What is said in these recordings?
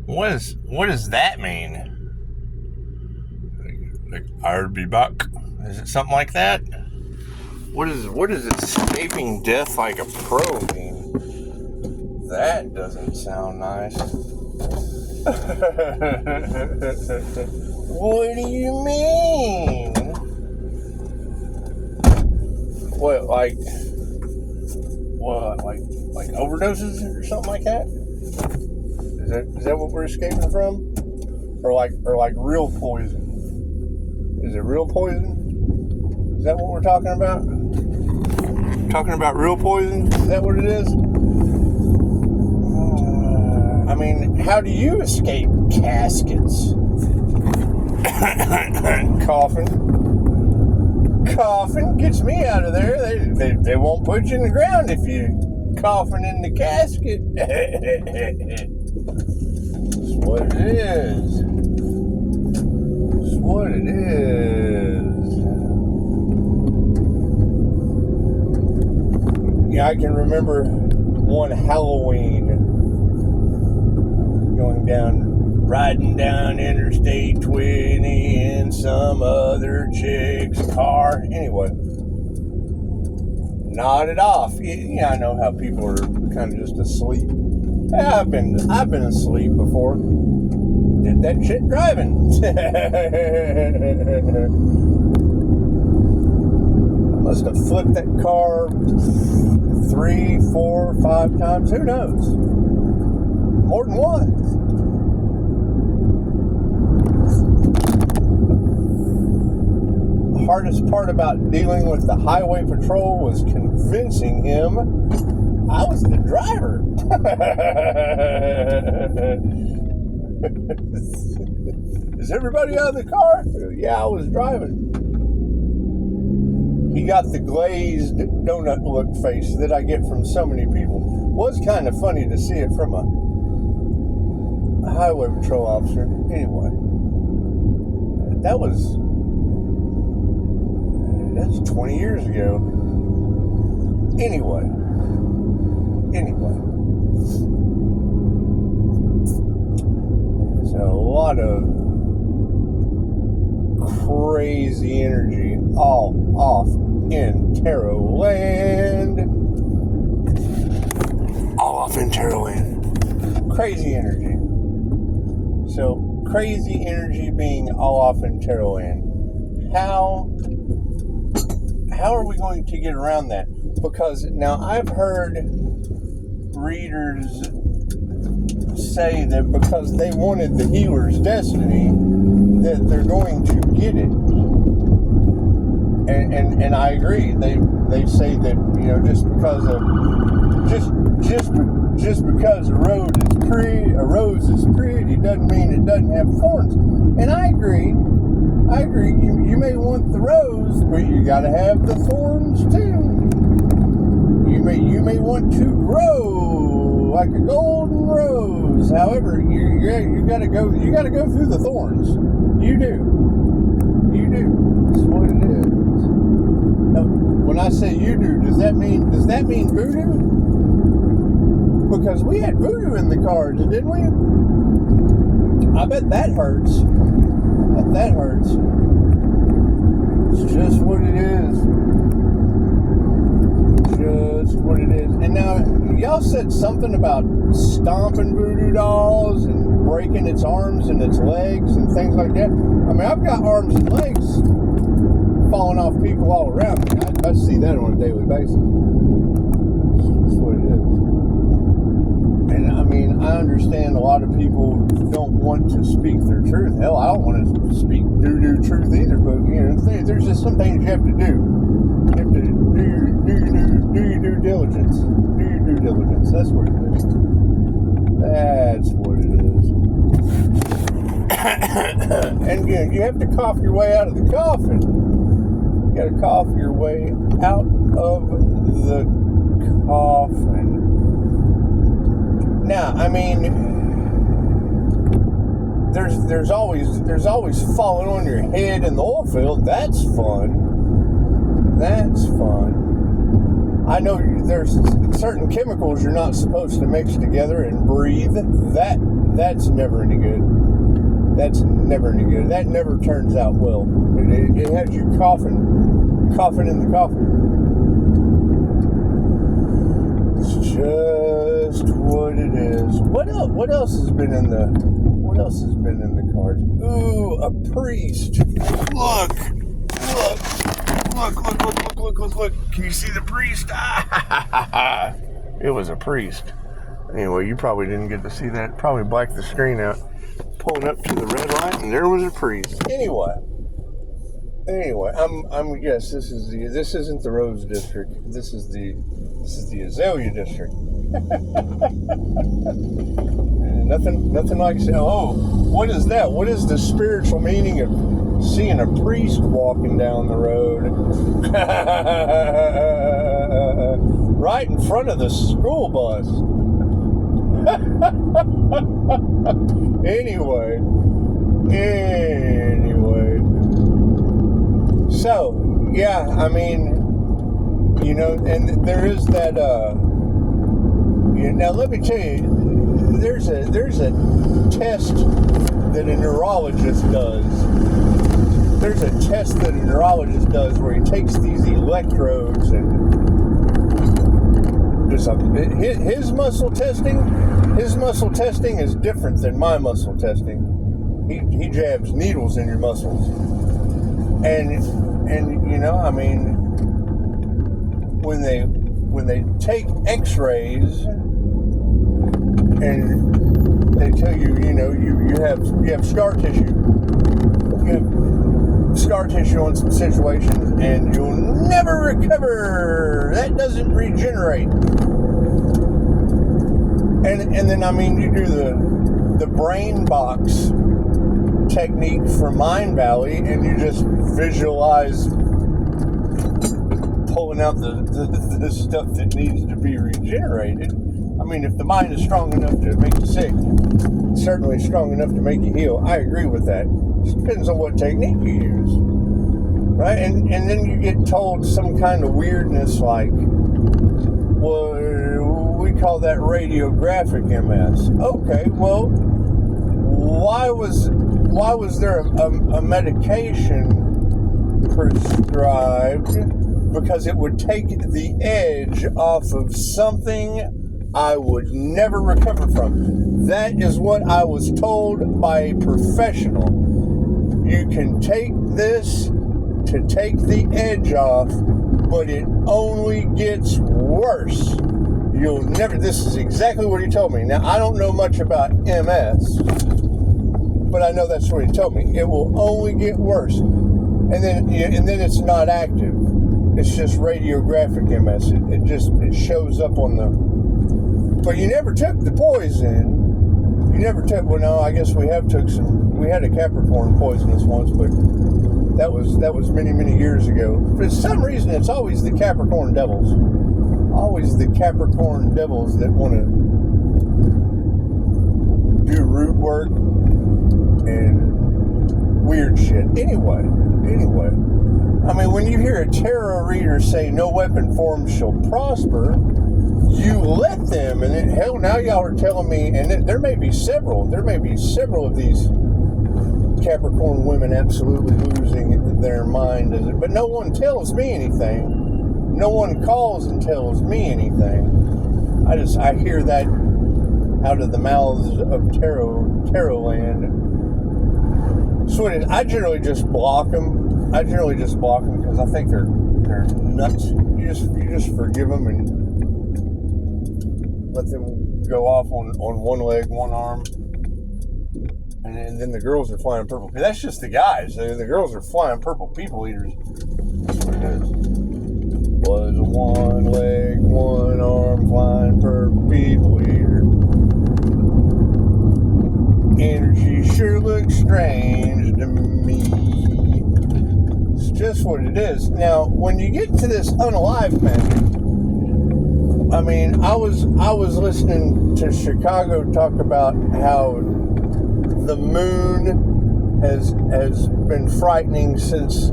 What does that mean? Like, I'll be back. Is it something like that? What is escaping death like a pro mean? That doesn't sound nice. What do you mean? What, like overdoses or something like that? Is that what we're escaping from? Or like real poison? Is it real poison? Is that what we're talking about? Talking about real poison? Is that what it is? I mean, how do you escape caskets? Coughing gets me out of there. They won't put you in the ground if you coughing in the casket. That's what it is. That's what it is. Yeah, I can remember one Halloween riding down Interstate 20 in some other chick's car. Anyway, nodded off. Yeah, I know how people are kind of just asleep. Yeah, I've been asleep before. Did that shit driving. I must have flipped that car 3, 4, 5 times. Who knows? More than once. The hardest part about dealing with the highway patrol was convincing him I was the driver. Is everybody out of the car? Yeah, I was driving. He got the glazed donut look face that I get from so many people. Was kind of funny to see it from a highway patrol officer. Anyway, that's 20 years ago. Anyway, so a lot of crazy energy all off in tarot land. All off in tarot land. Crazy energy. So, crazy energy being all off in tarot land. How are we going to get around that? Because now I've heard readers say that because they wanted the healer's destiny, that they're going to get it. And I agree. They say that, you know, just because a rose is pretty doesn't mean it doesn't have thorns. And I agree. You may want the rose, but you got to have the thorns too. You may want to grow like a golden rose. However, you got to go through the thorns. You do. That's what it is. Now, when I say you do, does that mean voodoo? Because we had voodoo in the cards, didn't we? I bet that hurts. It's just what it is. And now, y'all said something about stomping voodoo dolls and breaking its arms and its legs and things like that. I mean, I've got arms and legs falling off people all around me. I see that on a daily basis. That's what it is. And I mean, I understand a lot of people don't want to speak their truth. Hell, I don't want to speak doo-doo truth either, but, you know, there's just some things you have to do. You have to do your due diligence. Do your due diligence. That's what it is. And again, you have to cough your way out of the coffin. You got to cough your way out of the coffin. Now, I mean, there's always falling on your head in the oil field. That's fun. I know there's certain chemicals you're not supposed to mix together and breathe. That's never any good. That's never any good. That never turns out well. It has you coughing in the coffin. It's just what it is. What else has been in the cards? Ooh, a priest. Look. Can you see the priest? It was a priest. Anyway, you probably didn't get to see that. Probably blacked the screen out. Pulling up to the red light, and there was a priest. Anyway, yes, this isn't the Rose District. This is the Azalea District. Nothing like saying, oh, what is that? What is the spiritual meaning of seeing a priest walking down the road right in front of the school bus? Anyway. So, yeah, I mean, you know, and there is that, now let me tell you, there's a test that a neurologist does. There's a test that a neurologist does where he takes these electrodes and his muscle testing is different than my muscle testing. He jabs needles in your muscles. And you know, I mean, when they take x-rays and they tell you, you know, you have scar tissue. You have scar tissue on some situations and you'll never recover. That doesn't regenerate. And then, I mean, you do the brain box technique from Mind Valley, and you just visualize pulling out the stuff that needs to be regenerated. I mean, if the mind is strong enough to make you sick, it's certainly strong enough to make you heal. I agree with that. It depends on what technique you use, right? And then you get told some kind of weirdness like, well, we call that radiographic MS. Okay, well, why was there a medication prescribed? Because it would take the edge off of something I would never recover from. That is what I was told by a professional. You can take this to take the edge off, but it only gets worse. You'll never, this is exactly what he told me. Now, I don't know much about MS, but I know that's what he told me. It will only get worse. And then it's not active. It's just radiographic MS. It shows up on the... But you never took the poison. You never took... Well, no, I guess we have took some... We had a Capricorn poisonous once, but that was many, many years ago. For some reason, it's always the Capricorn devils. Always the Capricorn devils that want to do root work and weird shit. Anyway. I mean, when you hear a tarot reader say, no weapon formed shall prosper, you let them, and hell, now y'all are telling me, and there may be several of these Capricorn women absolutely losing their mind, but no one tells me anything. No one calls and tells me anything. I hear that out of the mouths of tarot land. So I generally just block them. Because I think they're nuts. You just forgive them and let them go off on one leg, one arm, and then the girls are flying purple. That's just the guys. The girls are flying purple people eaters. That's what it is. Was a one leg, one arm flying purple people eater. Energy sure looks strange to me. It's just what it is. Now, when you get to this unalive magic, I mean, I was listening to Chicago talk about how the moon has been frightening since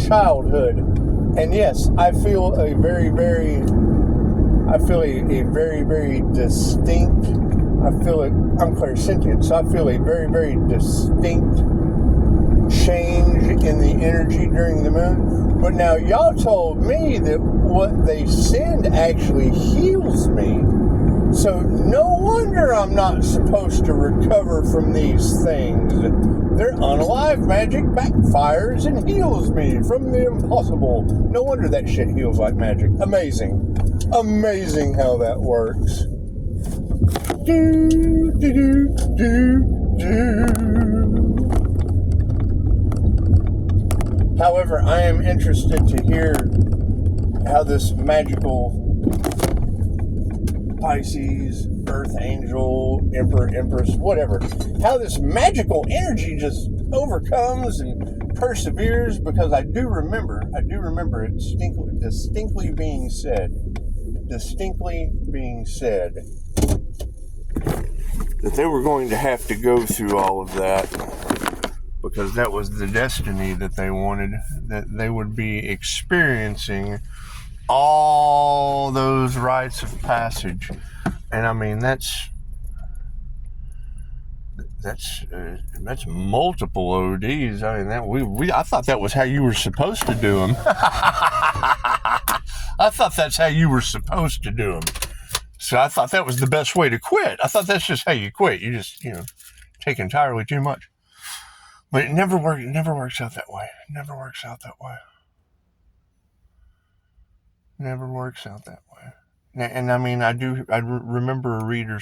childhood. And yes, I feel a very, very distinct, I'm clairsentient, so I feel a very, very distinct change in the energy during the moon. But now y'all told me that what they send actually heals me. So no wonder I'm not supposed to recover from these things. Their unalive magic backfires and heals me from the impossible. No wonder that shit heals like magic. Amazing. Amazing how that works. Do, do, do, do, do. However, I am interested to hear how this magical Pisces, Earth Angel, Emperor, Empress, whatever, how this magical energy just overcomes and perseveres, because I do remember it distinctly being said that they were going to have to go through all of that, because that was the destiny that they wanted, that they would be experiencing all those rites of passage. And I mean, that's multiple ODs. I mean, I thought that was how you were supposed to do them. I thought that's how you were supposed to do them. So I thought that was the best way to quit. I thought that's just how you quit. You just, take entirely too much. But it never works out that way. It never works out that way. Never works out that way. And I mean, I remember a reader